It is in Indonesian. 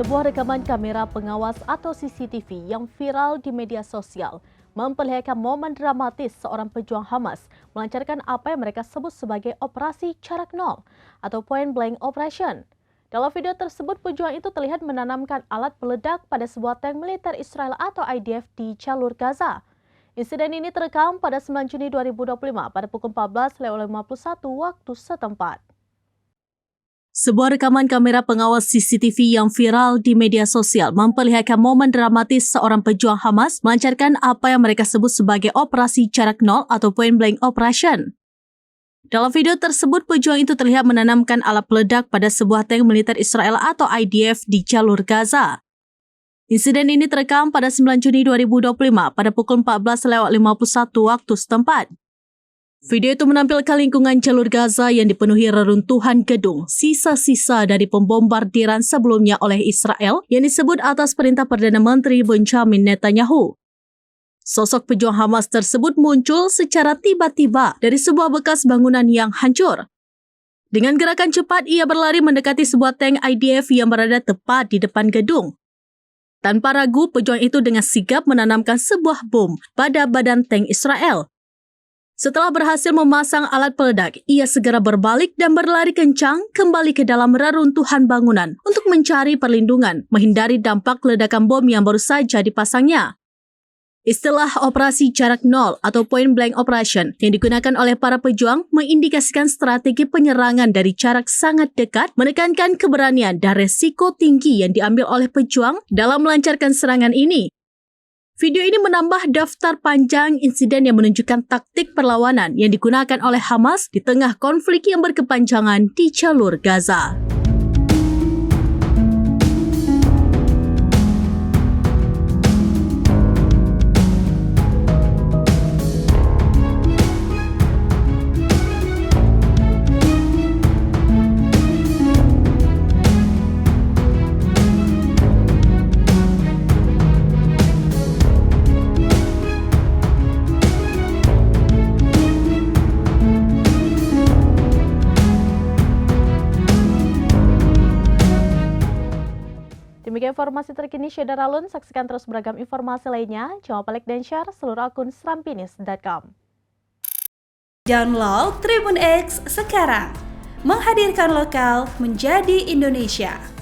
Sebuah rekaman kamera pengawas atau CCTV yang viral di media sosial memperlihatkan momen dramatis seorang pejuang Hamas melancarkan apa yang mereka sebut sebagai operasi jarak nol atau point blank operation. Dalam video tersebut, pejuang itu terlihat menanamkan alat peledak pada sebuah tank militer Israel atau IDF di jalur Gaza. Insiden ini terekam pada 9 Juni 2025 pada pukul 14.51 waktu setempat. Sebuah rekaman kamera pengawas CCTV yang viral di media sosial memperlihatkan momen dramatis seorang pejuang Hamas melancarkan apa yang mereka sebut sebagai operasi jarak nol atau point blank operation. Dalam video tersebut, pejuang itu terlihat menanamkan alat peledak pada sebuah tank militer Israel atau IDF di jalur Gaza. Insiden ini terekam pada 9 Juni 2025 pada pukul 14.51 waktu setempat. Video itu menampilkan lingkungan jalur Gaza yang dipenuhi reruntuhan gedung, sisa-sisa dari pembombardiran sebelumnya oleh Israel yang disebut atas perintah Perdana Menteri Benjamin Netanyahu. Sosok pejuang Hamas tersebut muncul secara tiba-tiba dari sebuah bekas bangunan yang hancur. Dengan gerakan cepat, ia berlari mendekati sebuah tank IDF yang berada tepat di depan gedung. Tanpa ragu, pejuang itu dengan sigap menanamkan sebuah bom pada badan tank Israel. Setelah berhasil memasang alat peledak, ia segera berbalik dan berlari kencang kembali ke dalam reruntuhan bangunan untuk mencari perlindungan, menghindari dampak ledakan bom yang baru saja dipasangnya. Istilah operasi jarak nol atau point blank operation yang digunakan oleh para pejuang mengindikasikan strategi penyerangan dari jarak sangat dekat, menekankan keberanian dan resiko tinggi yang diambil oleh pejuang dalam melancarkan serangan ini. Video ini menambah daftar panjang insiden yang menunjukkan taktik perlawanan yang digunakan oleh Hamas di tengah konflik yang berkepanjangan di jalur Gaza. Demikian informasi terkini Syedar Alun. Saksikan terus beragam informasi lainnya. Jangan lupa like dan share seluruh akun serampinis.com. Download Tribun X sekarang. Menghadirkan lokal menjadi Indonesia.